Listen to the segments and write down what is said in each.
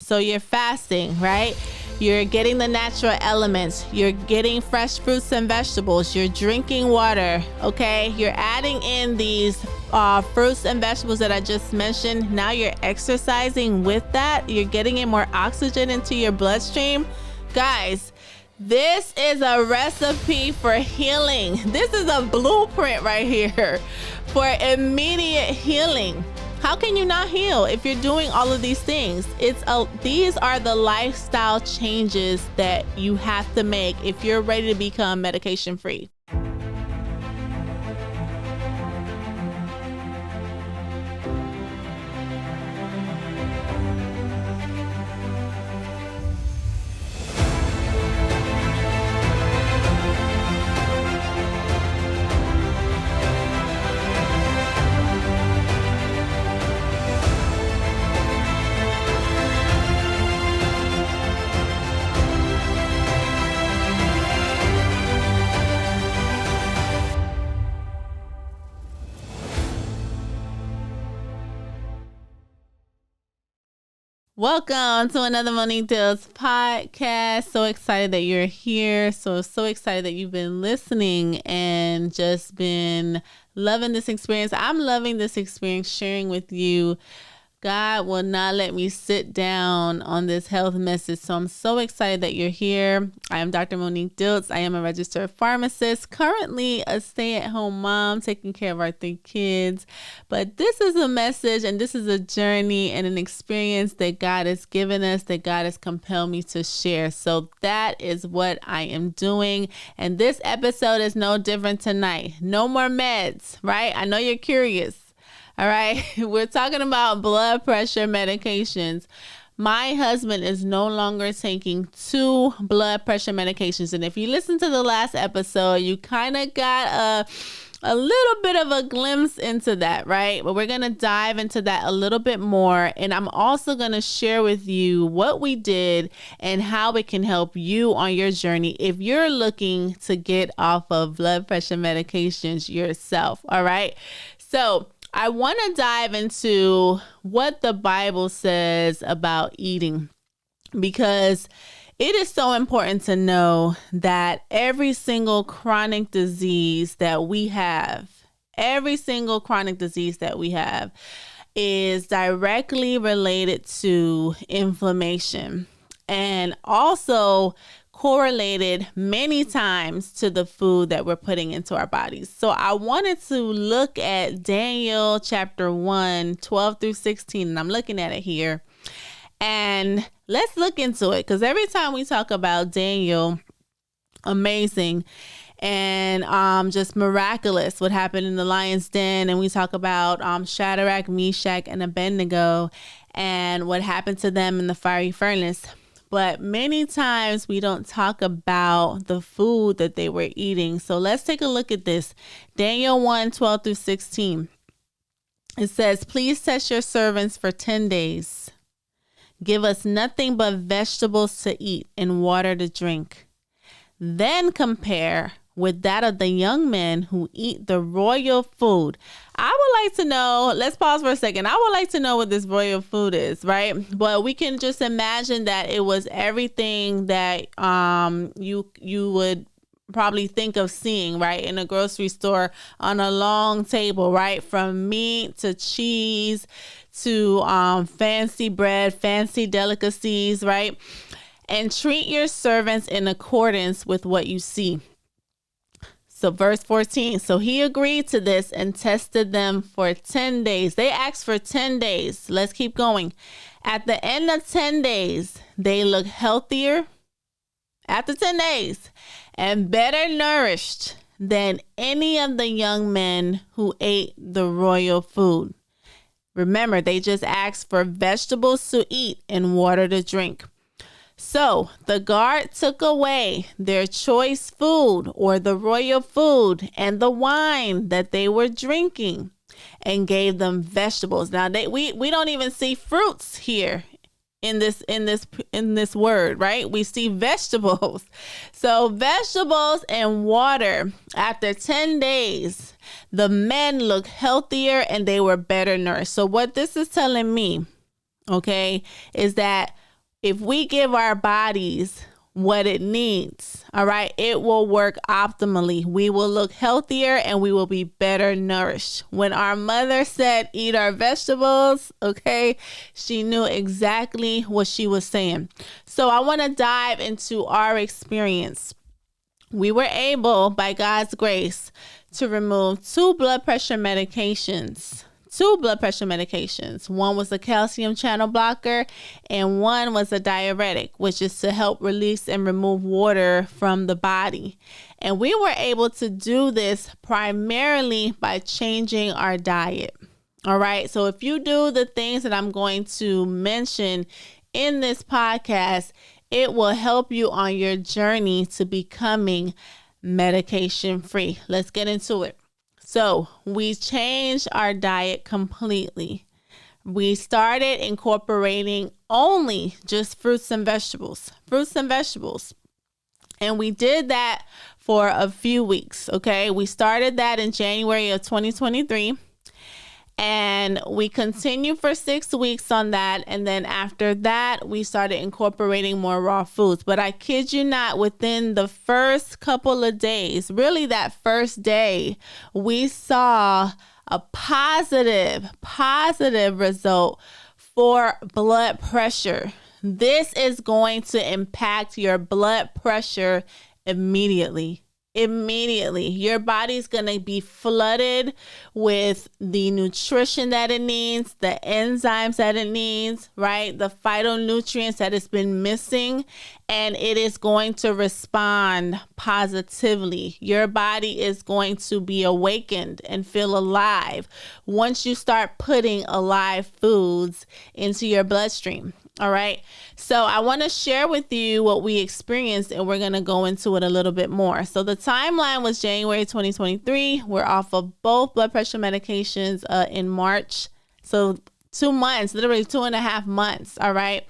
So you're fasting, right? You're getting the natural elements. You're getting fresh fruits and vegetables. You're drinking water, okay? You're adding in these fruits and vegetables that I just mentioned. Now you're exercising with that. You're getting in more oxygen into your bloodstream. Guys, this is a recipe for healing. This is a blueprint right here for immediate healing. How can you not heal if you're doing all of these things? These are the lifestyle changes that you have to make if you're ready to become medication free. Welcome to another Monique Diltz podcast. So excited that you're here. So excited that you've been listening and just been loving this experience. I'm loving this experience, sharing with you. God will not let me sit down on this health message. So I'm so excited that you're here. I am Dr. Monique Diltz. I am a registered pharmacist, currently a stay-at-home mom, taking care of our 3 kids. But this is a message and this is a journey and an experience that God has given us, that God has compelled me to share. So that is what I am doing. And this episode is no different tonight. No more meds, right? I know you're curious. All right, we're talking about blood pressure medications. My husband is no longer taking 2 blood pressure medications. And if you listen to the last episode, you kind of got a little bit of a glimpse into that, right? But we're going to dive into that a little bit more. And I'm also going to share with you what we did and how it can help you on your journey if you're looking to get off of blood pressure medications yourself. All right. So I want to dive into what the Bible says about eating, because it is so important to know that every single chronic disease that we have is directly related to inflammation and also correlated many times to the food that we're putting into our bodies. So I wanted to look at Daniel chapter 1, 12 through 16, and I'm looking at it here. And let's look into it, because every time we talk about Daniel, amazing and just miraculous what happened in the lion's den, and we talk about Shadrach, Meshach, and Abednego and what happened to them in the fiery furnace. But many times we don't talk about the food that they were eating. So let's take a look at this. Daniel 1, 12 through 16. It says, "Please test your servants for 10 days. Give us nothing but vegetables to eat and water to drink. Then compare with that of the young men who eat the royal food." I would like to know, let's pause for a second. I would like to know what this royal food is, right? But we can just imagine that it was everything that you would probably think of seeing, right, in a grocery store on a long table, right? From meat to cheese to fancy bread, fancy delicacies, right? And treat your servants in accordance with what you see. So verse 14, so he agreed to this and tested them for 10 days. They asked for 10 days. Let's keep going. At the end of 10 days, they look healthier after 10 days and better nourished than any of the young men who ate the royal food. Remember, they just asked for vegetables to eat and water to drink. So the guard took away their choice food, or the royal food, and the wine that they were drinking, and gave them vegetables. Now we don't even see fruits here in this word, right? We see vegetables. So vegetables and water. After 10 days, the men looked healthier and they were better nourished. So what this is telling me, okay, is that if we give our bodies what it needs, all right, it will work optimally. We will look healthier and we will be better nourished. When our mother said, eat our vegetables, okay, she knew exactly what she was saying. So I want to dive into our experience. We were able, by God's grace, to remove two blood pressure medications. One was a calcium channel blocker and one was a diuretic, which is to help release and remove water from the body. And we were able to do this primarily by changing our diet. All right. So if you do the things that I'm going to mention in this podcast, it will help you on your journey to becoming medication free. Let's get into it. So we changed our diet completely. We started incorporating only just fruits and vegetables. And we did that for a few weeks. Okay. We started that in January of 2023. And we continued for 6 weeks on that. And then after that, we started incorporating more raw foods. But I kid you not, within the first couple of days, really that first day, we saw a positive result for blood pressure. This is going to impact your blood pressure immediately. Your body's going to be flooded with the nutrition that it needs, the enzymes that it needs, right? The phytonutrients that it's been missing, and it is going to respond positively. Your body is going to be awakened and feel alive once you start putting alive foods into your bloodstream. All right. So I want to share with you what we experienced, and we're going to go into it a little bit more. So the timeline was January 2023. We're off of both blood pressure medications in March. So 2 months, literally 2.5 months. All right.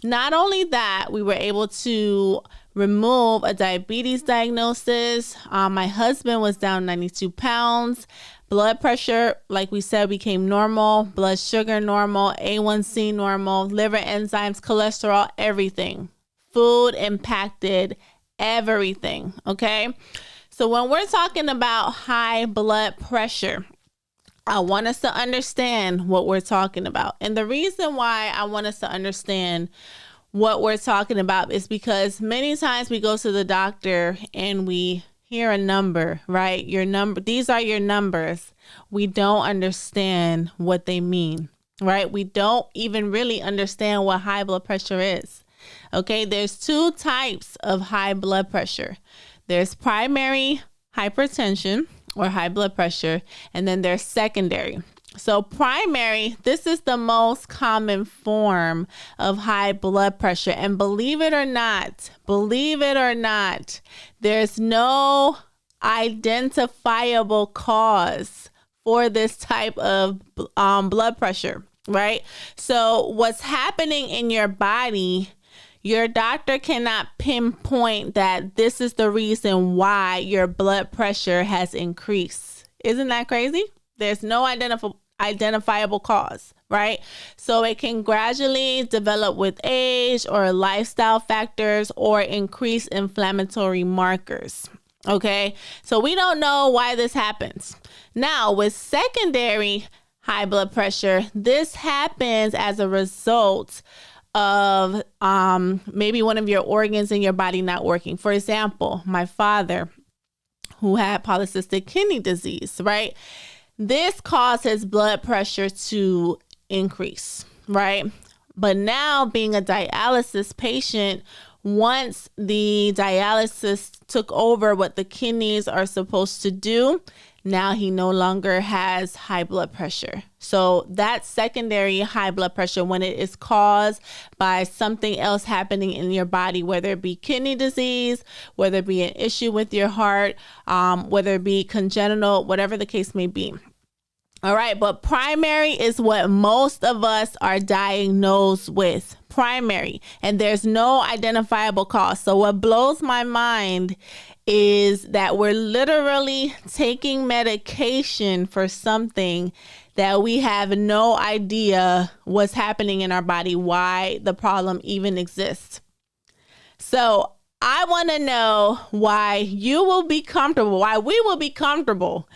Not only that, we were able to remove a diabetes diagnosis. My husband was down 92 pounds. Blood pressure, like we said, became normal. Blood sugar normal. A1C normal. Liver enzymes, cholesterol, everything. Food impacted everything. Okay. So when we're talking about high blood pressure, I want us to understand what we're talking about. And the reason why I want us to understand what we're talking about is because many times we go to the doctor and we hear a number, right? Your number, these are your numbers. We don't understand what they mean, right? We don't even really understand what high blood pressure is. Okay, there's two types of high blood pressure. There's primary hypertension or high blood pressure, and then there's secondary. So primary, this is the most common form of high blood pressure. And believe it or not, there's no identifiable cause for this type of blood pressure, right? So what's happening in your body, your doctor cannot pinpoint that this is the reason why your blood pressure has increased. Isn't that crazy? There's no identifiable cause, right? So it can gradually develop with age or lifestyle factors or increased inflammatory markers. Okay, so we don't know why this happens. Now, with secondary high blood pressure, this happens as a result of maybe one of your organs in your body not working. For example, my father, who had polycystic kidney disease, right? This caused his blood pressure to increase, right? But now, being a dialysis patient, once the dialysis took over what the kidneys are supposed to do, now he no longer has high blood pressure. So that's secondary high blood pressure when it is caused by something else happening in your body, whether it be kidney disease, whether it be an issue with your heart, whether it be congenital, whatever the case may be. All right. But primary is what most of us are diagnosed with. Primary. And there's no identifiable cause. So what blows my mind is that we're literally taking medication for something that we have no idea what's happening in our body, why the problem even exists. So I want to know why you will be comfortable, why we will be comfortable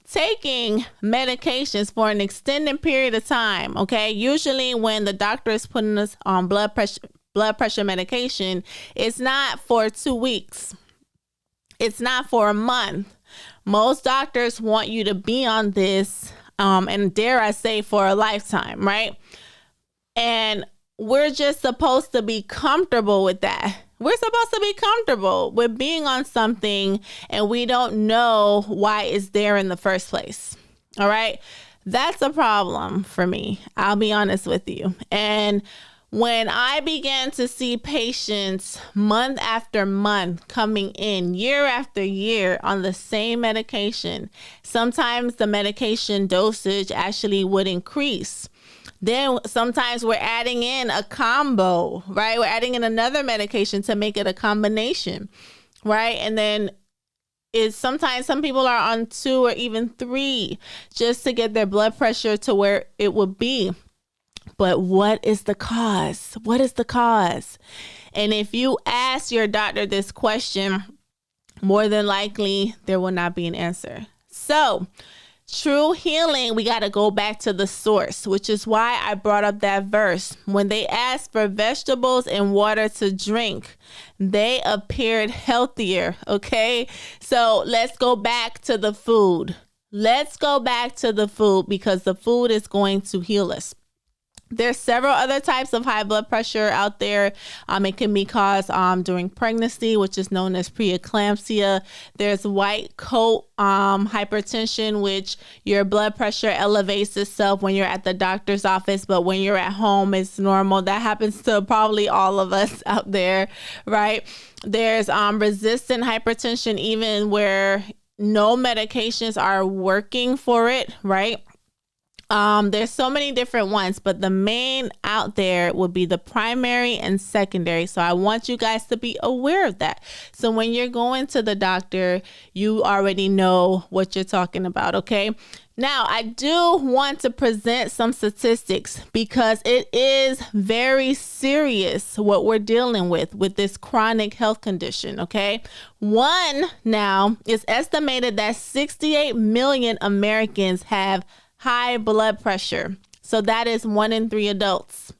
taking medications for an extended period of time. Okay. Usually when the doctor is putting us on blood pressure medication, it's not for 2 weeks. It's not for a month. Most doctors want you to be on this, and dare I say, for a lifetime, right? And we're just supposed to be comfortable with that. We're supposed to be comfortable with being on something and we don't know why it's there in the first place. All right. That's a problem for me. I'll be honest with you. And when I began to see patients month after month coming in year after year on the same medication, sometimes the medication dosage actually would increase. Then sometimes we're adding in a combo, right? We're adding in another medication to make it a combination, right? And then sometimes some people are on 2 or even 3 just to get their blood pressure to where it would be. But what is the cause? What is the cause? And if you ask your doctor this question, more than likely there will not be an answer. So true healing, we got to go back to the source, which is why I brought up that verse. When they asked for vegetables and water to drink, they appeared healthier. Okay, so let's go back to the food. Let's go back to the food because the food is going to heal us. There's several other types of high blood pressure out there. It can be caused during pregnancy, which is known as preeclampsia. There's white coat hypertension, which your blood pressure elevates itself when you're at the doctor's office, but when you're at home, it's normal. That happens to probably all of us out there, right? There's resistant hypertension, even where no medications are working for it, right? There's so many different ones, but the main out there would be the primary and secondary. So I want you guys to be aware of that. So when you're going to the doctor, you already know what you're talking about. Okay. Now, I do want to present some statistics because it is very serious what we're dealing with this chronic health condition. Okay. Now, it's estimated that 68 million Americans have high blood pressure. So that is 1 in 3 adults.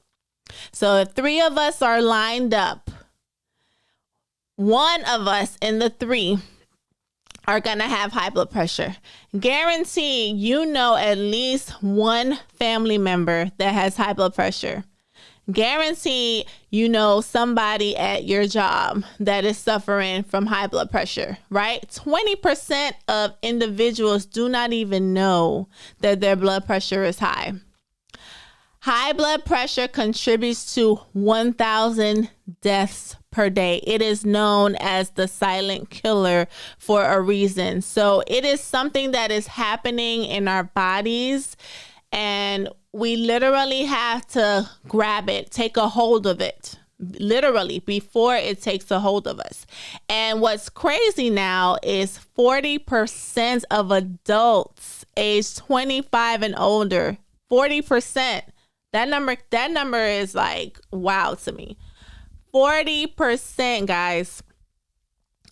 So if 3 of us are lined up, 1 of us in the 3 are going to have high blood pressure. Guarantee you know at least 1 family member that has high blood pressure. Guarantee you know somebody at your job that is suffering from high blood pressure, right? 20% of individuals do not even know that their blood pressure is high. High blood pressure contributes to 1,000 deaths per day. It is known as the silent killer for a reason. So it is something that is happening in our bodies, and we literally have to grab it, take a hold of it, literally, before it takes a hold of us. And what's crazy now is 40% of adults aged 25 and older, 40%. That number is like, wow to me. 40%, guys.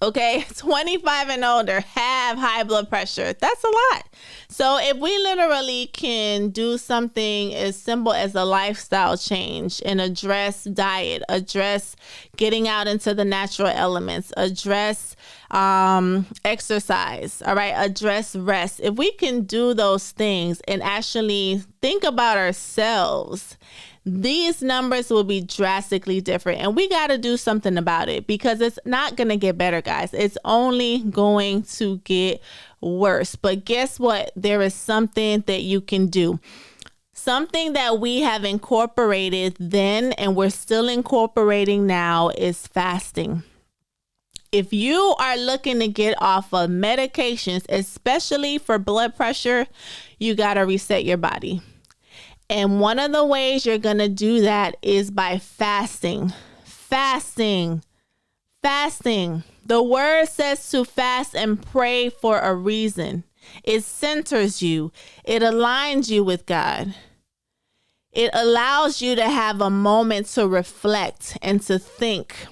Okay, 25 and older have high blood pressure. That's a lot. So if we literally can do something as simple as a lifestyle change and address diet, address getting out into the natural elements, address exercise, all right, address rest. If we can do those things and actually think about ourselves, these numbers will be drastically different, and we got to do something about it because it's not going to get better, guys. It's only going to get worse. But guess what? There is something that you can do. Something that we have incorporated then and we're still incorporating now is fasting. If you are looking to get off of medications, especially for blood pressure, you got to reset your body. And one of the ways you're going to do that is by fasting. Fasting. The word says to fast and pray for a reason. It centers you. It aligns you with God. It allows you to have a moment to reflect and to think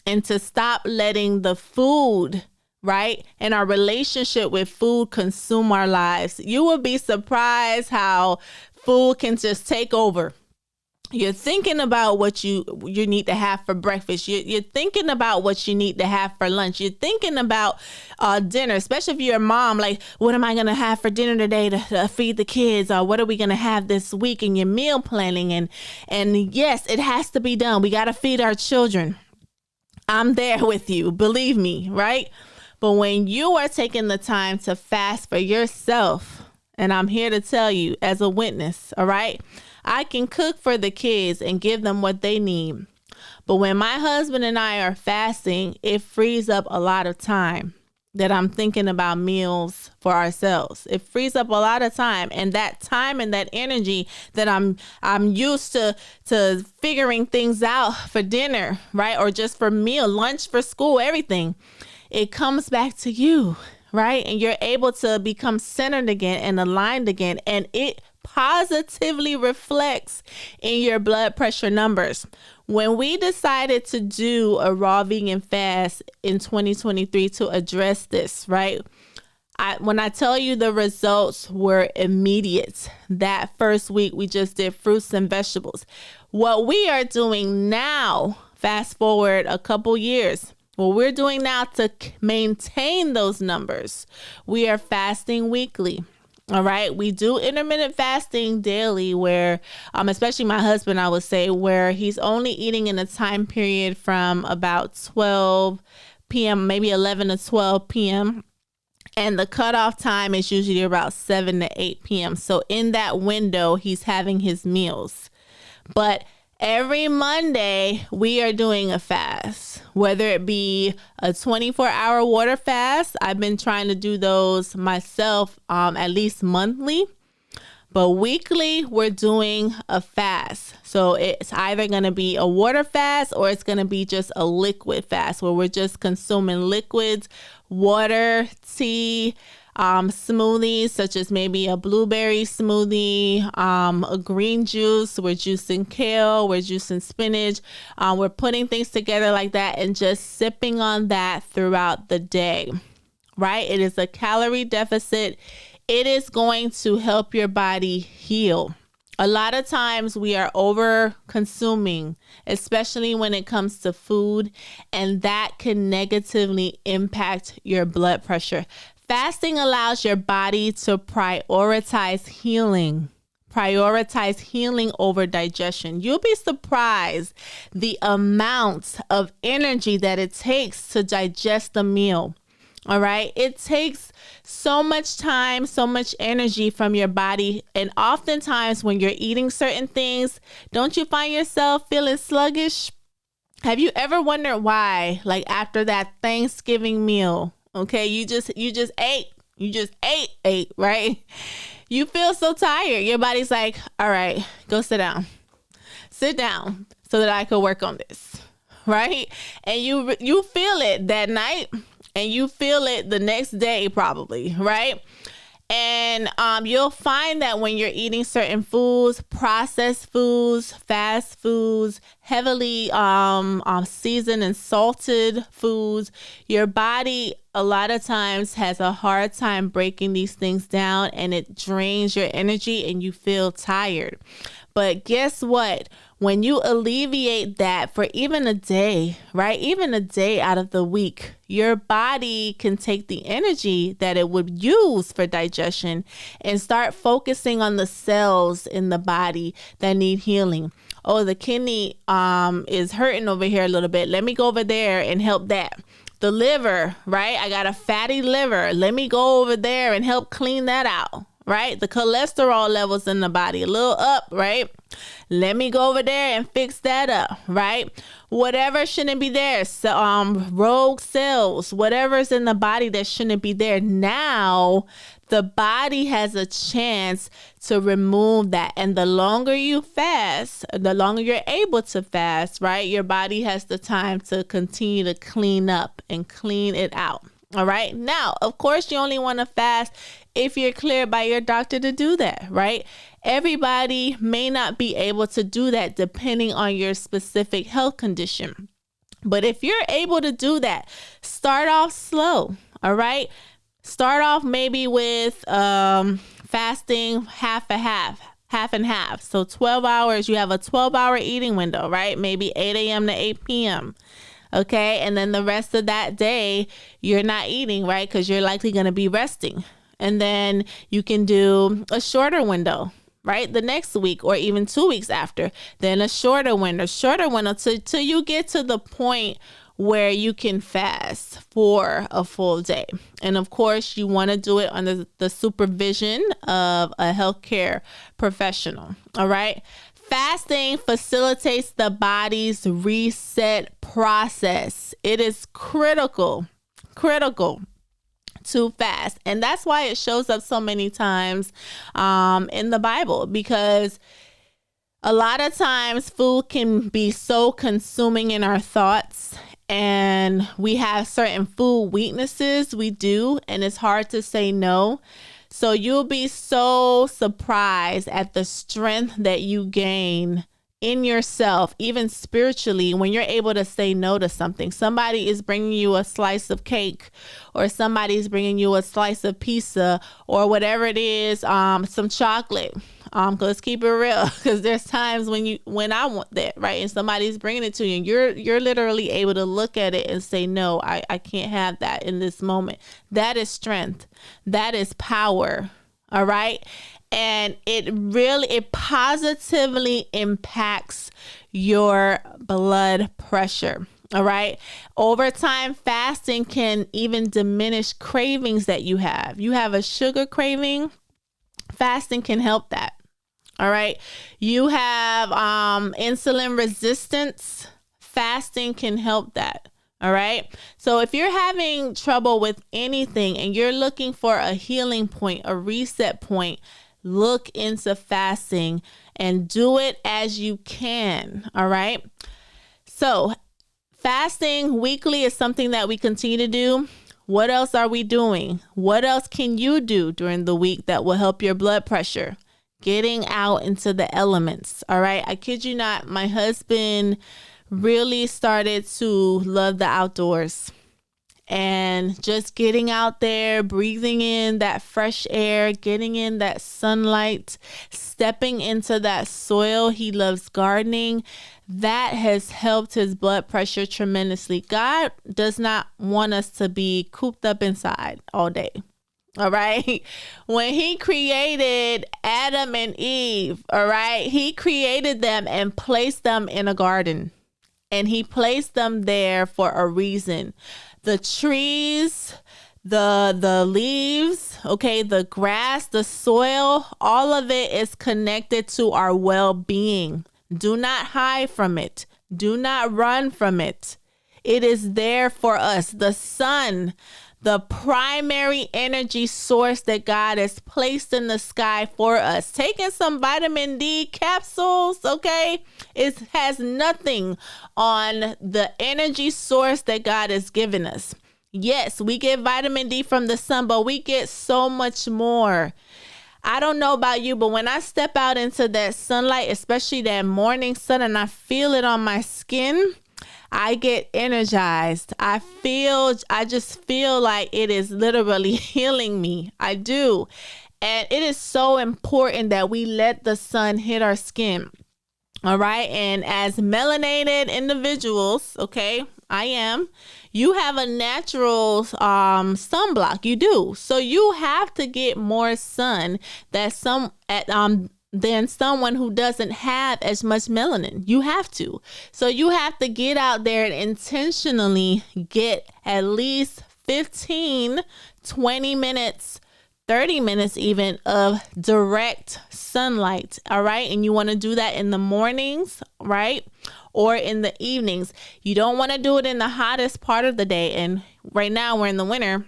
and to stop letting the food, right, and our relationship with food consume our lives. You will be surprised how food can just take over. You're thinking about what you need to have for breakfast. You're thinking about what you need to have for lunch. You're thinking about dinner, especially if you're a mom. Like, what am I going to have for dinner today to feed the kids? Or what are we going to have this week in your meal planning? And yes, it has to be done. We got to feed our children. I'm there with you. Believe me, right? But when you are taking the time to fast for yourself, and I'm here to tell you as a witness, all right? I can cook for the kids and give them what they need. But when my husband and I are fasting, it frees up a lot of time that I'm thinking about meals for ourselves. It frees up a lot of time, and that time and that energy that I'm used to figuring things out for dinner, right? Or just for meal, lunch, for school, everything. It comes back to you, right? And you're able to become centered again and aligned again, and it positively reflects in your blood pressure numbers. When we decided to do a raw vegan fast in 2023 to address this, right? When I tell you the results were immediate, that first week we just did fruits and vegetables. What we are doing now, fast forward a couple years, what we're doing now to maintain those numbers, we are fasting weekly. All right. We do intermittent fasting daily where, especially my husband, I would say, where he's only eating in a time period from about 12 p.m., maybe 11 to 12 p.m. And the cutoff time is usually about 7 to 8 p.m. So in that window, he's having his meals. But every Monday, we are doing a fast, whether it be a 24-hour water fast. I've been trying to do those myself at least monthly. But weekly, we're doing a fast. So it's either going to be a water fast or it's going to be just a liquid fast where we're just consuming liquids, water, tea, smoothies such as maybe a blueberry smoothie, a green juice. We're juicing kale, we're juicing spinach. We're putting things together like that and just sipping on that throughout the day, right? It is a calorie deficit. It is going to help your body heal. A lot of times we are over consuming, especially when it comes to food, and that can negatively impact your blood pressure. Fasting allows your body to prioritize healing over digestion. You'll be surprised the amount of energy that it takes to digest a meal. All right. It takes so much time, so much energy from your body. And oftentimes when you're eating certain things, don't you find yourself feeling sluggish? Have you ever wondered why, like after that Thanksgiving meal, okay, you just ate, right? You feel so tired. Your body's like, all right, go sit down so that I could work on this, right? And you feel it that night. And you feel it the next day probably, right? And you'll find that when you're eating certain foods, processed foods, fast foods, heavily seasoned and salted foods, your body a lot of times has a hard time breaking these things down, and it drains your energy and you feel tired. But guess what? When you alleviate that for even a day, right? Even a day out of the week, your body can take the energy that it would use for digestion and start focusing on the cells in the body that need healing. Oh, the kidney is hurting over here a little bit. Let me go over there and help that. The liver, right? I got a fatty liver. Let me go over there and help clean that out. right? The cholesterol levels in the body, a little up, right? Let me go over there and fix that up, right? Whatever shouldn't be there, so, rogue cells, whatever's in the body that shouldn't be there. Now, the body has a chance to remove that. And the longer you fast, the longer you're able to fast, right? Your body has the time to continue to clean up and clean it out. All right. Now, of course, you only want to fast if you're cleared by your doctor to do that, right? Everybody may not be able to do that depending on your specific health condition. But if you're able to do that, start off slow. All right. Start off maybe with fasting half and half. So 12 hours, you have a 12-hour eating window, right? Maybe 8 a.m. to 8 p.m. Okay. And then the rest of that day, you're not eating, right? Because you're likely going to be resting. And then you can do a shorter window, right? The next week or even 2 weeks after. Then a shorter window till you get to the point where you can fast for a full day. And of course, you want to do it under the supervision of a healthcare professional. All right. Fasting facilitates the body's reset process. It is critical to fast. And that's why it shows up so many times in the Bible, because a lot of times food can be so consuming in our thoughts, and we have certain food weaknesses. We do, and it's hard to say no. So you'll be so surprised at the strength that you gain in yourself, even spiritually, when you're able to say no to something. Somebody is bringing you a slice of cake, or somebody's bringing you a slice of pizza, or whatever it is, some chocolate. Let's keep it real, because there's times when I want that, right? And somebody's bringing it to you, and you're literally able to look at it and say, no, I can't have that in this moment. That is strength. That is power. All right. And it positively impacts your blood pressure. All right. Over time, fasting can even diminish cravings that you have. You have a sugar craving. Fasting can help that. All right. You have insulin resistance. Fasting can help that. All right. So if you're having trouble with anything and you're looking for a healing point, a reset point, look into fasting and do it as you can. All right. So fasting weekly is something that we continue to do. What else are we doing? What else can you do during the week that will help your blood pressure? Getting out into the elements. All right. I kid you not. My husband really started to love the outdoors, and just getting out there, breathing in that fresh air, getting in that sunlight, stepping into that soil. He loves gardening. That has helped his blood pressure tremendously. God does not want us to be cooped up inside all day. All right. When he created Adam and Eve, all right, he created them and placed them in a garden, and he placed them there for a reason. The trees, the leaves, okay, the grass, the soil, all of it is connected to our well-being. Do not hide from it. Do not run from it. It is there for us. The sun, the primary energy source that God has placed in the sky for us. Taking some vitamin D capsules, okay, it has nothing on the energy source that God has given us. Yes, we get vitamin D from the sun, but we get so much more. I don't know about you, but when I step out into that sunlight, especially that morning sun, and I feel it on my skin, I get energized. I just feel like it is literally healing me. I do. And it is so important that we let the sun hit our skin. All right. And as melanated individuals, okay, I am, you have a natural sunblock. You do. So you have to get more sun than someone who doesn't have as much melanin. You have to. So you have to get out there and intentionally get at least 15, 20 minutes 30 minutes even of direct sunlight. All right. And you want to do that in the mornings, right? Or in the evenings. You don't want to do it in the hottest part of the day. And right now we're in the winter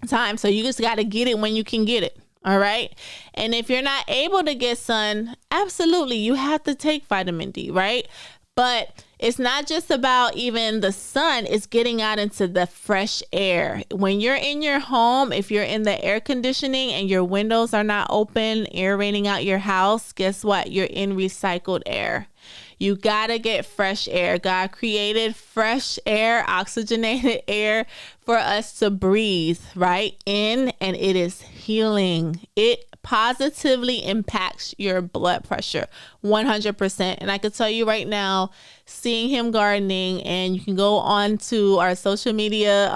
time. So you just got to get it when you can get it. All right. And if you're not able to get sun, absolutely, you have to take vitamin D, right? But it's not just about even the sun, it's getting out into the fresh air. When you're in your home, if you're in the air conditioning and your windows are not open, aerating out your house, guess what? You're in recycled air. You gotta get fresh air. God created fresh air, oxygenated air for us to breathe, right? In, and it is healing. It positively impacts your blood pressure 100%. And I can tell you right now, seeing him gardening, and you can go on to our social media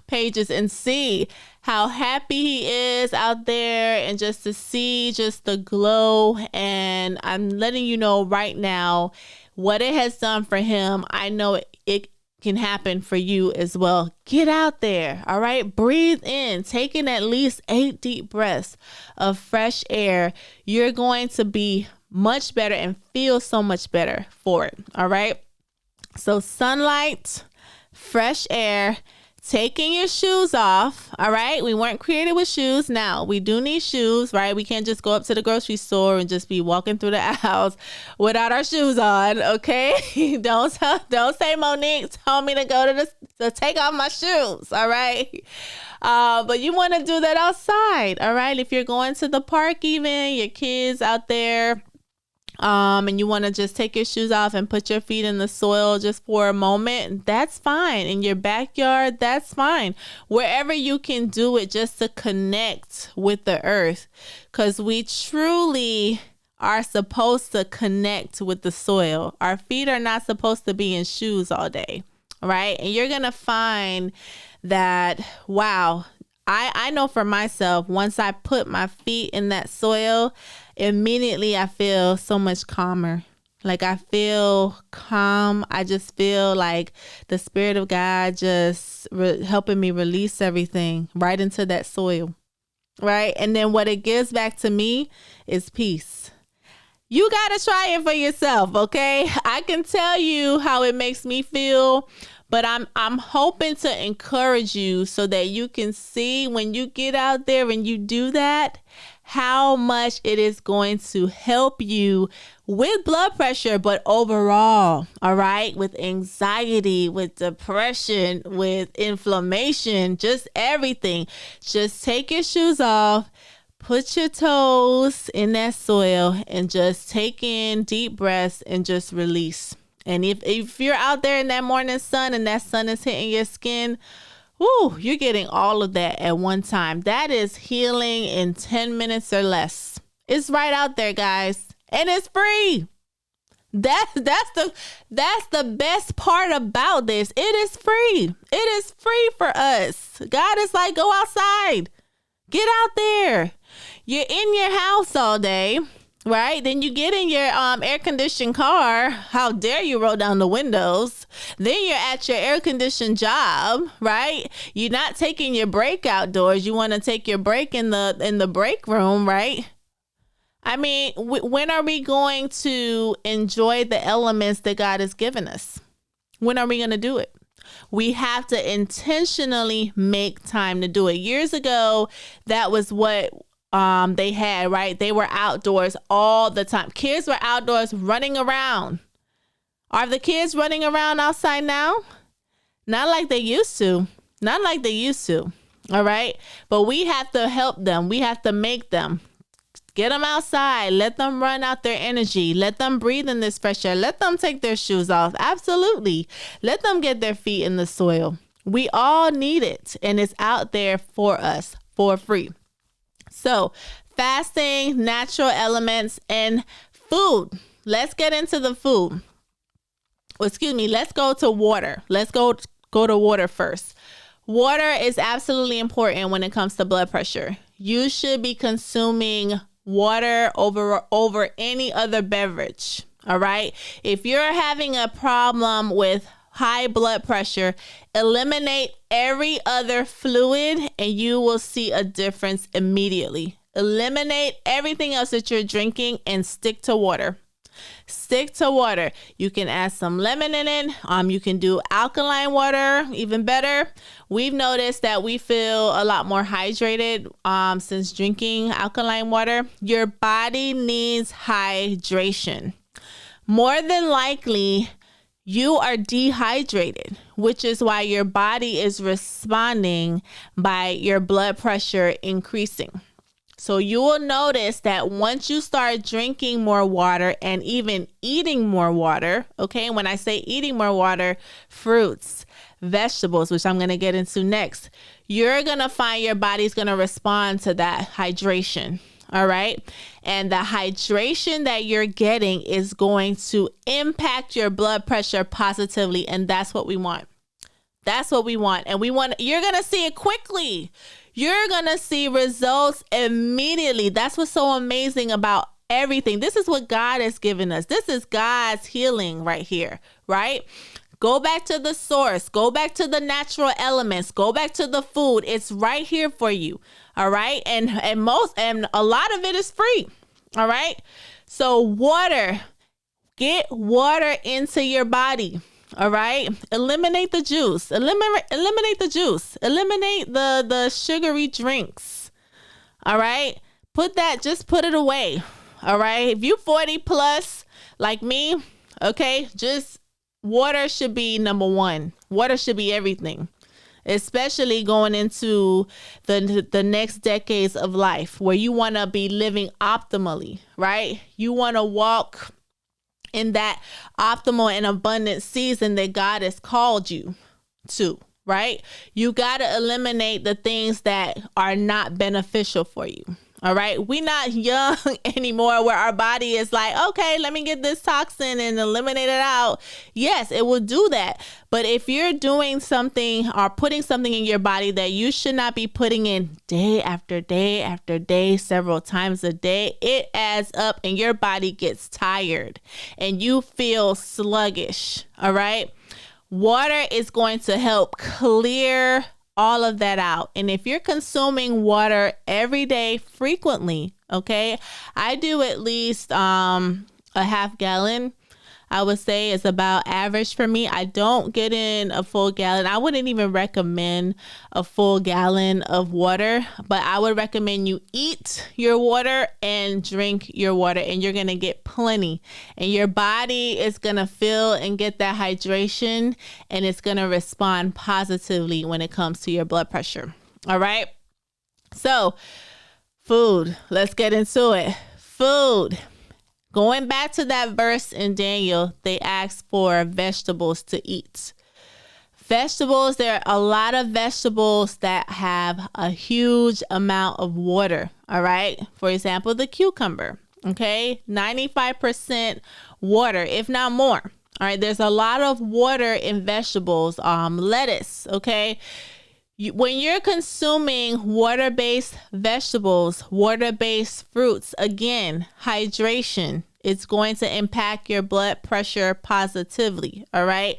pages and see how happy he is out there, and just to see just the glow. And I'm letting you know right now what it has done for him. I know it can happen for you as well. Get out there. All right. Breathe in, taking at least 8 deep breaths of fresh air. You're going to be much better and feel so much better for it. All right. So sunlight, fresh air, taking your shoes off. All right. We weren't created with shoes. Now we do need shoes, right? We can't just go up to the grocery store and just be walking through the aisles without our shoes on. Okay. Don't say Monique told me to go to take off my shoes. All right. But you want to do that outside. All right. If you're going to the park, even your kids out there, and you want to just take your shoes off and put your feet in the soil just for a moment, that's fine. In your backyard, that's fine. Wherever you can do it, just to connect with the earth, because we truly are supposed to connect with the soil. Our feet are not supposed to be in shoes all day, right? And you're going to find that, wow, I know for myself, once I put my feet in that soil, immediately I feel so much calmer. Like I feel calm. I just feel like the Spirit of God just helping me release everything right into that soil. Right. And then what it gives back to me is peace. You got to try it for yourself. OK, I can tell you how it makes me feel. But I'm hoping to encourage you so that you can see when you get out there and you do that, how much it is going to help you with blood pressure, but overall, all right, with anxiety, with depression, with inflammation, just everything. Just take your shoes off, put your toes in that soil, and just take in deep breaths and just release. And if you're out there in that morning sun and that sun is hitting your skin, whoo, you're getting all of that at one time. That is healing in 10 minutes or less. It's right out there, guys. And it's free. That's the best part about this. It is free. It is free for us. God is like, go outside. Get out there. You're in your house all day. Right? Then you get in your air-conditioned car. How dare you roll down the windows? Then you're at your air-conditioned job, right? You're not taking your break outdoors. You want to take your break in the break room, right? I mean, when are we going to enjoy the elements that God has given us? When are we going to do it? We have to intentionally make time to do it. Years ago, that was what they had, right? They were outdoors all the time. Kids were outdoors running around. Are the kids running around outside now? Not like they used to. Not like they used to. All right. But we have to help them. We have to make them. Get them outside. Let them run out their energy. Let them breathe in this fresh air. Let them take their shoes off. Absolutely. Let them get their feet in the soil. We all need it. And it's out there for us for free. So fasting, natural elements, and food. Let's get into the food. Let's go to water. Let's go to water first. Water is absolutely important when it comes to blood pressure. You should be consuming water over any other beverage. All right. If you're having a problem with high blood pressure, eliminate every other fluid and you will see a difference immediately. Eliminate everything else that you're drinking and stick to water. Stick to water. You can add some lemon in it. You can do alkaline water, even better. We've noticed that we feel a lot more hydrated since drinking alkaline water. Your body needs hydration. More than likely, you are dehydrated, which is why your body is responding by your blood pressure increasing. So you will notice that once you start drinking more water and even eating more water, okay, when I say eating more water, fruits, vegetables, which I'm going to get into next, you're going to find your body's going to respond to that hydration. All right. And the hydration that you're getting is going to impact your blood pressure positively. And that's what we want. That's what we want. And you're going to see it quickly. You're going to see results immediately. That's what's so amazing about everything. This is what God has given us. This is God's healing right here, right? Go back to the source. Go back to the natural elements. Go back to the food. It's right here for you. All right. And a lot of it is free. All right. So water, get water into your body. All right. Eliminate the juice. Eliminate the juice. Eliminate the sugary drinks. All right. Just put it away. All right. If you 40 plus like me, okay, just water should be number one. Water should be everything, especially going into the next decades of life where you want to be living optimally, right? You want to walk in that optimal and abundant season that God has called you to, right? You got to eliminate the things that are not beneficial for you. All right. We're not young anymore where our body is like, okay, let me get this toxin and eliminate it out. Yes, it will do that. But if you're doing something or putting something in your body that you should not be putting in day after day after day, several times a day, it adds up and your body gets tired and you feel sluggish. All right. Water is going to help clear all of that out. And if you're consuming water every day frequently, okay, I do at least a half gallon. I would say is about average for me. I don't get in a full gallon. I wouldn't even recommend a full gallon of water, but I would recommend you eat your water and drink your water, and you're going to get plenty. And your body is going to feel and get that hydration, and it's going to respond positively when it comes to your blood pressure. All right. So food, let's get into it. Food. Going back to that verse in Daniel, they asked for vegetables to eat. Vegetables, there are a lot of vegetables that have a huge amount of water. All right. For example, the cucumber. Okay. 95% water, if not more. All right. There's a lot of water in vegetables. Lettuce. Okay. When you're consuming water-based vegetables, water-based fruits, again, hydration, it's going to impact your blood pressure positively, all right?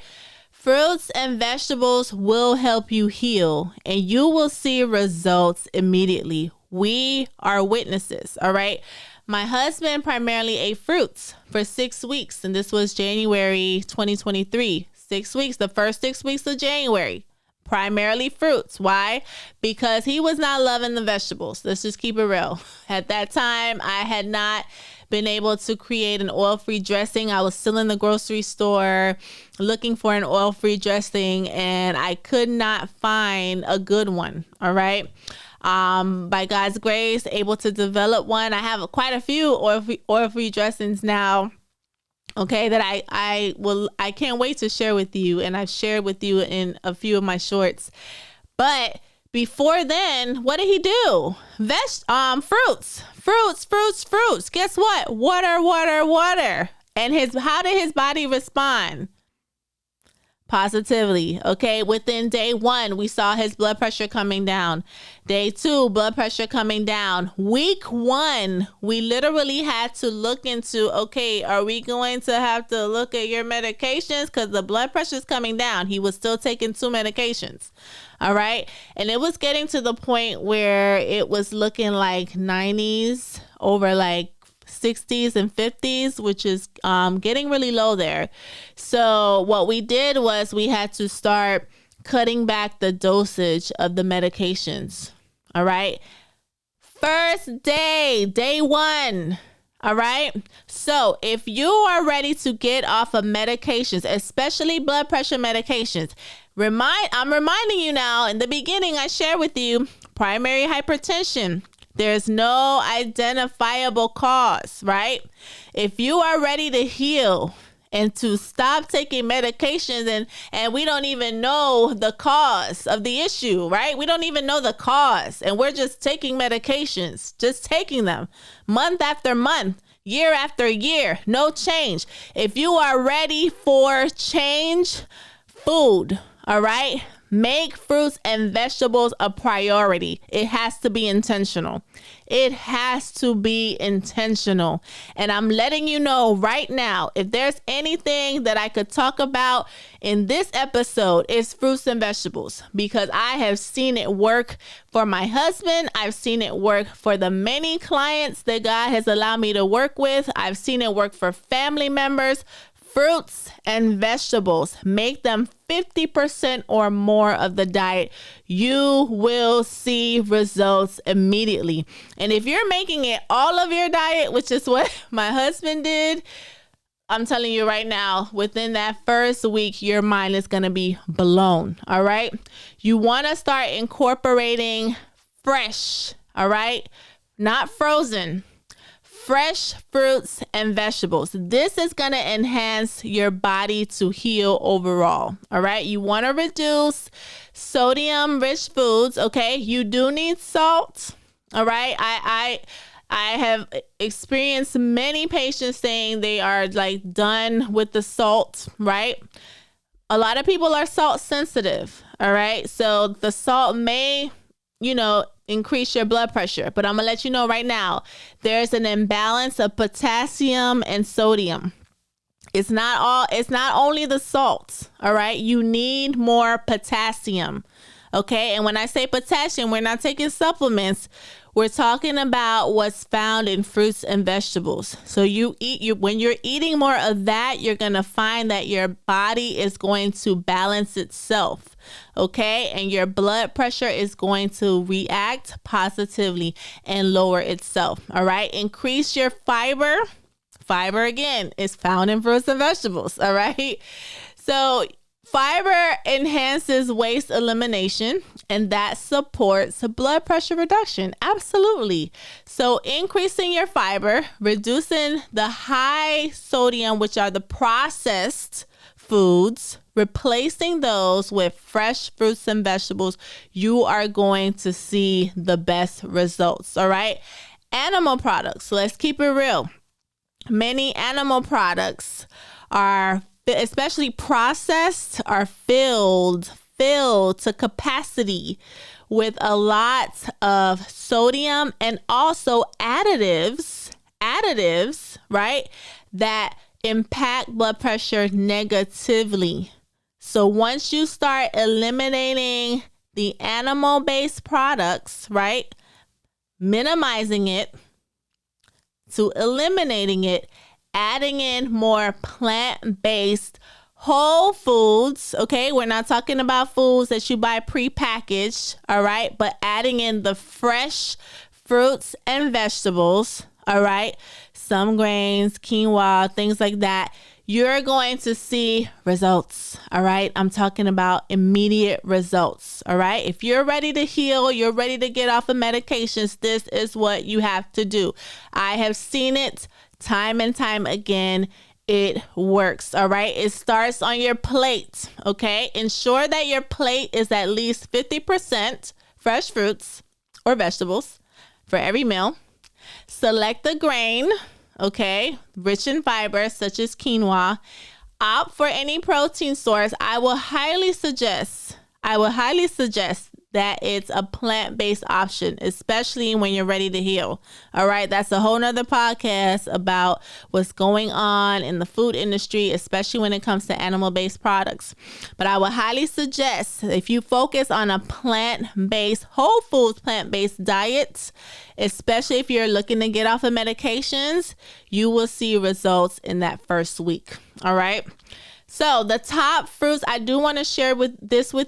Fruits and vegetables will help you heal, and you will see results immediately. We are witnesses, all right? My husband primarily ate fruits for 6 weeks, and this was January 2023. 6 weeks, the first 6 weeks of January. Primarily fruits. Why? Because he was not loving the vegetables. Let's just keep it real. At that time, I had not been able to create an oil-free dressing. I was still in the grocery store looking for an oil-free dressing, and I could not find a good one. All right. By God's grace, able to develop one. I have quite a few oil-free dressings now. Okay, that I can't wait to share with you, and I've shared with you in a few of my shorts. But before then, what did he do? Fruits. Guess what? Water. And how did his body respond? positively. Okay. Within day 1, we saw his blood pressure coming down. Day 2, blood pressure coming down. Week 1, we literally had to look into, okay, are we going to have to look at your medications? Because the blood pressure is coming down. He was still taking 2 medications. All right. And it was getting to the point where it was looking like 90s over like 60s and 50s, which is getting really low there. So what we did was we had to start cutting back the dosage of the medications. All right. First day 1. All right. So if you are ready to get off of medications, especially blood pressure medications, I'm reminding you now. In the beginning, I shared with you primary hypertension. There's no identifiable cause, right? If you are ready to heal and to stop taking medications and we don't even know the cause of the issue, right? We don't even know the cause and we're just taking medications, just taking them month after month, year after year, no change. If you are ready for change, food, all right? Make fruits and vegetables a priority. It has to be intentional. It has to be intentional. And I'm letting you know right now, if there's anything that I could talk about in this episode, it's fruits and vegetables, because I have seen it work for my husband. I've seen it work for the many clients that God has allowed me to work with. I've seen it work for family members. Fruits and vegetables, make them 50% or more of the diet. You will see results immediately. And if you're making it all of your diet, which is what my husband did, I'm telling you right now, within that first week, your mind is going to be blown. All right. You want to start incorporating fresh. All right. Not frozen. Fresh fruits and vegetables. This is going to enhance your body to heal overall. All right. You want to reduce sodium rich foods. Okay. You do need salt. All right. I have experienced many patients saying they are like done with the salt. Right. A lot of people are salt sensitive. All right. So the salt may, increase your blood pressure. But I'm going to let you know right now, there's an imbalance of potassium and sodium. It's not only the salt. All right. You need more potassium. Okay. And when I say potassium, we're not taking supplements. We're talking about what's found in fruits and vegetables. So when you're eating more of that, you're going to find that your body is going to balance itself. Okay. And your blood pressure is going to react positively and lower itself. All right. Increase your fiber. Fiber, again, is found in fruits and vegetables. All right. So fiber enhances waste elimination, and that supports blood pressure reduction. Absolutely. So increasing your fiber, reducing the high sodium, which are the processed foods, replacing those with fresh fruits and vegetables, you are going to see the best results. All right. Animal products. Let's keep it real. Many animal products are, especially processed, are filled to capacity with a lot of sodium and also additives, right, that impact blood pressure negatively. So once you start eliminating the animal-based products, right, minimizing it to eliminating it, adding in more plant-based whole foods. Okay. We're not talking about foods that you buy prepackaged. All right. But adding in the fresh fruits and vegetables. All right. Some grains, quinoa, things like that. You're going to see results. All right. I'm talking about immediate results. All right. If you're ready to heal, you're ready to get off of medications, this is what you have to do. I have seen it time and time again. It works. All right. It starts on your plate. Okay. Ensure that your plate is at least 50% fresh fruits or vegetables for every meal. Select the grain. Okay. Rich in fiber, such as quinoa. opt for any protein source, I will highly suggest that it's a plant-based option, especially when you're ready to heal. All right. That's a whole nother podcast about what's going on in the food industry, especially when it comes to animal-based products. But I would highly suggest if you focus on a plant-based, whole foods plant-based diet, especially if you're looking to get off of medications, you will see results in that first week. All right. So the top fruits, I do want to share with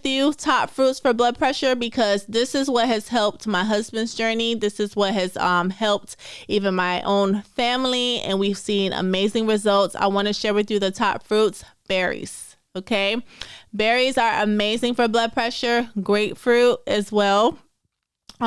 you, top fruits for blood pressure, because this is what has helped my husband's journey. This is what has helped even my own family, and we've seen amazing results. I want to share with you the top fruits, berries. Okay. Berries are amazing for blood pressure. Grapefruit as well.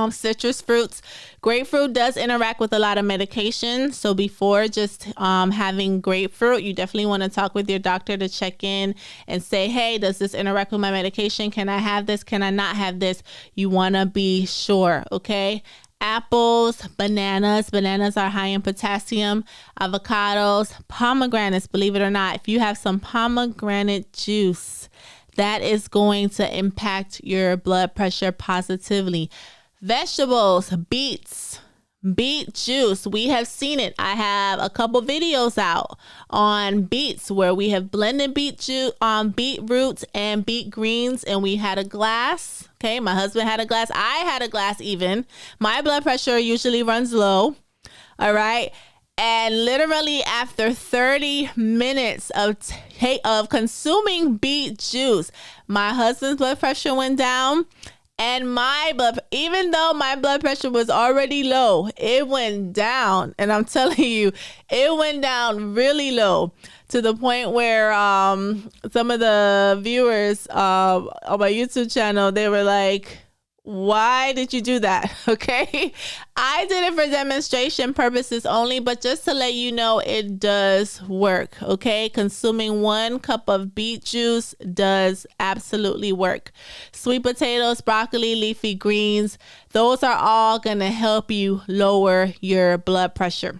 Citrus fruits. Grapefruit does interact with a lot of medication. So before just having grapefruit, you definitely want to talk with your doctor to check in and say, hey, does this interact with my medication? Can I have this? Can I not have this? You want to be sure. Okay. Apples, bananas. Bananas are high in potassium. Avocados, pomegranates. Believe it or not, if you have some pomegranate juice, that is going to impact your blood pressure positively. Vegetables, beets, beet juice. We have seen it. I have a couple videos out on beets where we have blended beet juice, beet roots and beet greens, and we had a glass. Okay, my husband had a glass. I had a glass even. My blood pressure usually runs low. All right. And literally after 30 minutes of consuming beet juice, my husband's blood pressure went down. And even though my blood pressure was already low, it went down. And I'm telling you, it went down really low to the point where some of the viewers on my YouTube channel, they were like, why did you do that? Okay. I did it for demonstration purposes only, but just to let you know, it does work. Okay. Consuming 1 cup of beet juice does absolutely work. Sweet potatoes, broccoli, leafy greens, those are all going to help you lower your blood pressure.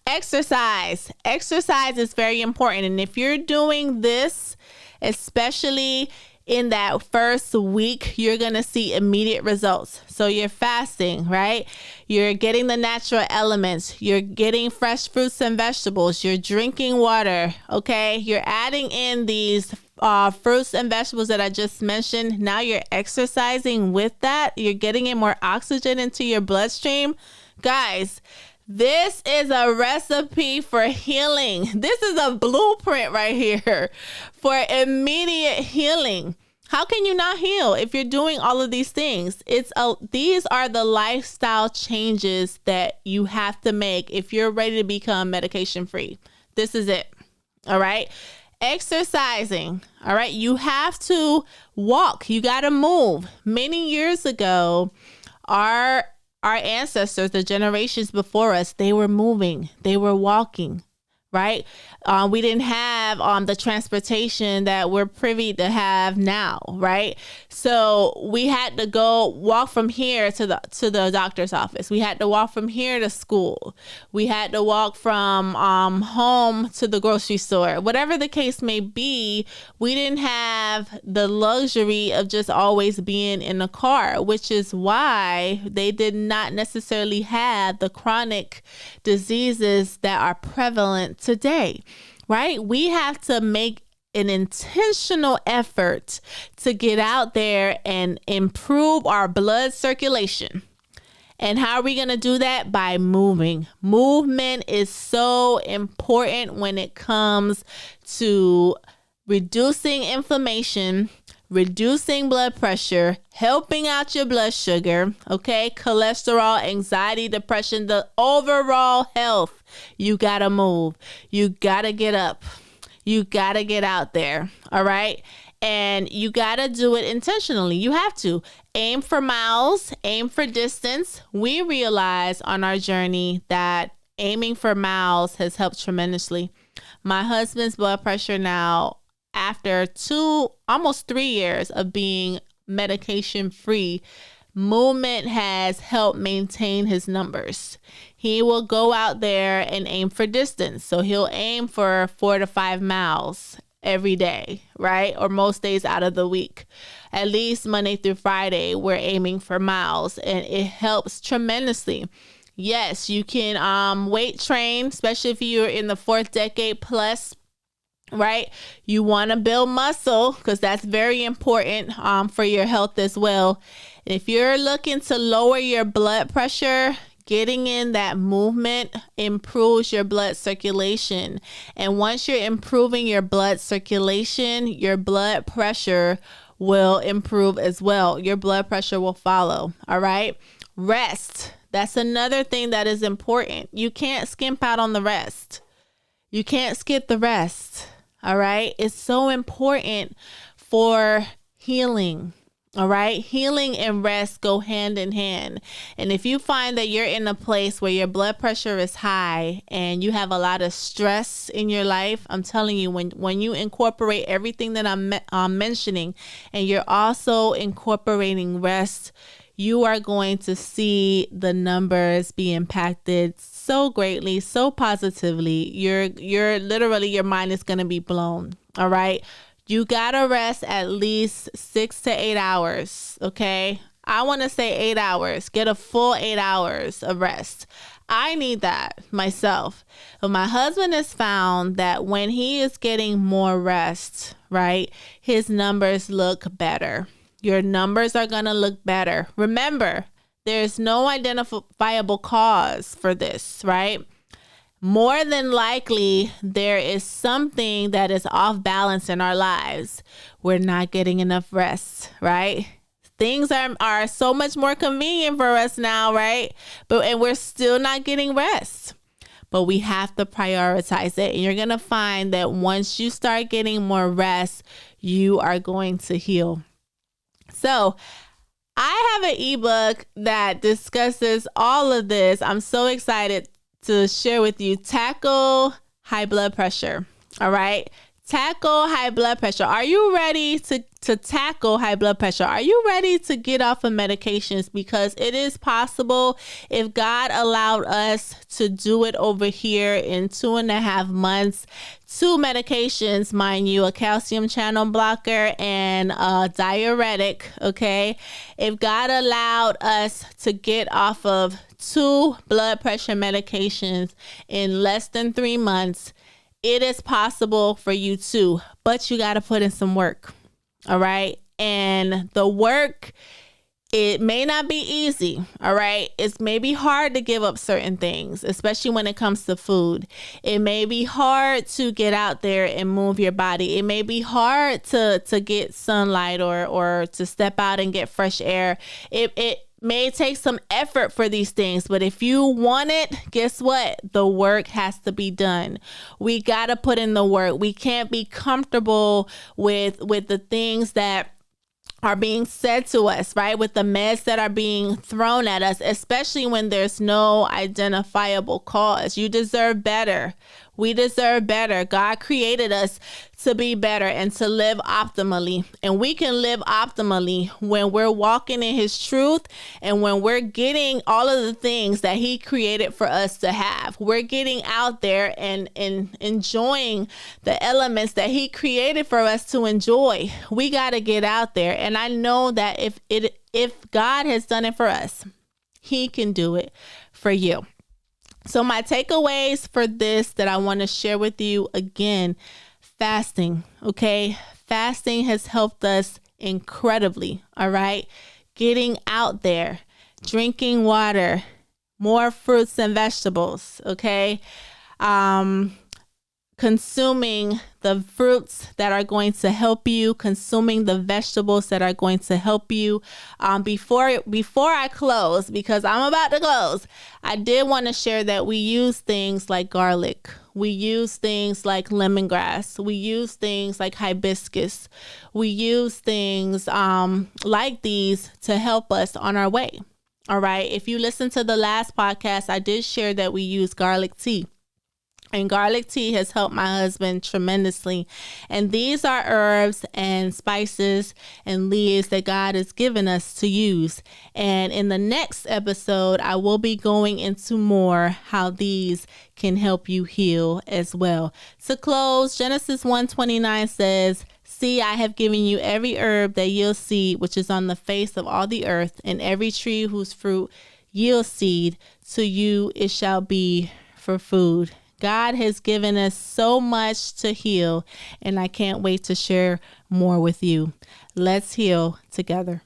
Exercise is very important. And if you're doing this, especially in that first week, you're going to see immediate results. So you're fasting, right? You're getting the natural elements. You're getting fresh fruits and vegetables. You're drinking water. Okay. You're adding in these fruits and vegetables that I just mentioned. Now you're exercising with that. You're getting in more oxygen into your bloodstream. Guys, this is a recipe for healing. This is a blueprint right here for immediate healing. How can you not heal if you're doing all of these things? These are the lifestyle changes that you have to make if you're ready to become medication free. This is it. All right. Exercising. All right. You have to walk. You got to move. Many years ago, our ancestors, the generations before us, they were moving, they were walking, right? We didn't have the transportation that we're privy to have now, right? So we had to go walk from here to the doctor's office. We had to walk from here to school. We had to walk from home to the grocery store. Whatever the case may be, we didn't have the luxury of just always being in a car, which is why they did not necessarily have the chronic diseases that are prevalent today. Right? We have to make an intentional effort to get out there and improve our blood circulation. And how are we going to do that? By moving. Movement is so important when it comes to reducing inflammation, reducing blood pressure, helping out your blood sugar, okay, cholesterol, anxiety, depression, the overall health. You got to move. You got to get up. You got to get out there. All right. And you got to do it intentionally. You have to aim for miles, aim for distance. We realize on our journey that aiming for miles has helped tremendously. My husband's blood pressure now, after almost 3 years of being medication free, movement has helped maintain his numbers. He will go out there and aim for distance. So he'll aim for 4 to 5 miles every day, right? Or most days out of the week. At least Monday through Friday, we're aiming for miles, and it helps tremendously. Yes, you can weight train, especially if you're in the 4th decade plus, right? You want to build muscle because that's very important for your health as well. And if you're looking to lower your blood pressure, getting in that movement improves your blood circulation. And once you're improving your blood circulation, your blood pressure will improve as well. Your blood pressure will follow. All right. Rest. That's another thing that is important. You can't skimp out on the rest. You can't skip the rest. All right. It's so important for healing. All right. Healing and rest go hand in hand. And if you find that you're in a place where your blood pressure is high and you have a lot of stress in your life, I'm telling you, when you incorporate everything that I'm mentioning, and you're also incorporating rest, you are going to see the numbers be impacted so greatly, so positively. You're literally, your mind is going to be blown. All right. You got to rest at least 6 to 8 hours. Okay. I want to say 8 hours. Get a full 8 hours of rest. I need that myself. But my husband has found that when he is getting more rest, right, his numbers look better. Your numbers are going to look better. Remember, there's no identifiable cause for this, right? More than likely, there is something that is off balance in our lives. We're not getting enough rest, right? Things are so much more convenient for us now, right? And we're still not getting rest. But we have to prioritize it. And you're going to find that once you start getting more rest, you are going to heal. So I have an ebook that discusses all of this. I'm so excited to share with you. Tackle high blood pressure. All right. Tackle high blood pressure. Are you ready to tackle high blood pressure? Are you ready to get off of medications? Because it is possible. If God allowed us to do it over here in 2.5 months, 2 medications, mind you, a calcium channel blocker and a diuretic. Okay. If God allowed us to get off of 2 blood pressure medications in less than 3 months, it is possible for you too, but you got to put in some work. All right. And the work, it may not be easy. All right. It's maybe hard to give up certain things, especially when it comes to food. It may be hard to get out there and move your body. It may be hard to get sunlight or to step out and get fresh air. It may take some effort for these things, but if you want it, guess what? The work has to be done. We got to put in the work. We can't be comfortable with the things that are being said to us, right? With the meds that are being thrown at us, especially when there's no identifiable cause. You deserve better. We deserve better. God created us to be better and to live optimally. And we can live optimally when we're walking in his truth and when we're getting all of the things that he created for us to have. We're getting out there and enjoying the elements that he created for us to enjoy. We got to get out there. And I know that if God has done it for us, he can do it for you. So my takeaways for this that I want to share with you again, fasting. Okay. Fasting has helped us incredibly. All right. Getting out there, drinking water, more fruits and vegetables. Okay. Consuming the fruits that are going to help you, consuming the vegetables that are going to help you. Before I close, because I'm about to close, I did want to share that we use things like garlic. We use things like lemongrass. We use things like hibiscus. We use things like these to help us on our way. All right. If you listen to the last podcast, I did share that we use garlic tea. And garlic tea has helped my husband tremendously. And these are herbs and spices and leaves that God has given us to use. And in the next episode, I will be going into more how these can help you heal as well. To close, Genesis 1:29 says, "See, I have given you every herb that yields seed, which is on the face of all the earth, and every tree whose fruit yields seed. To you it shall be for food." God has given us so much to heal, and I can't wait to share more with you. Let's heal together.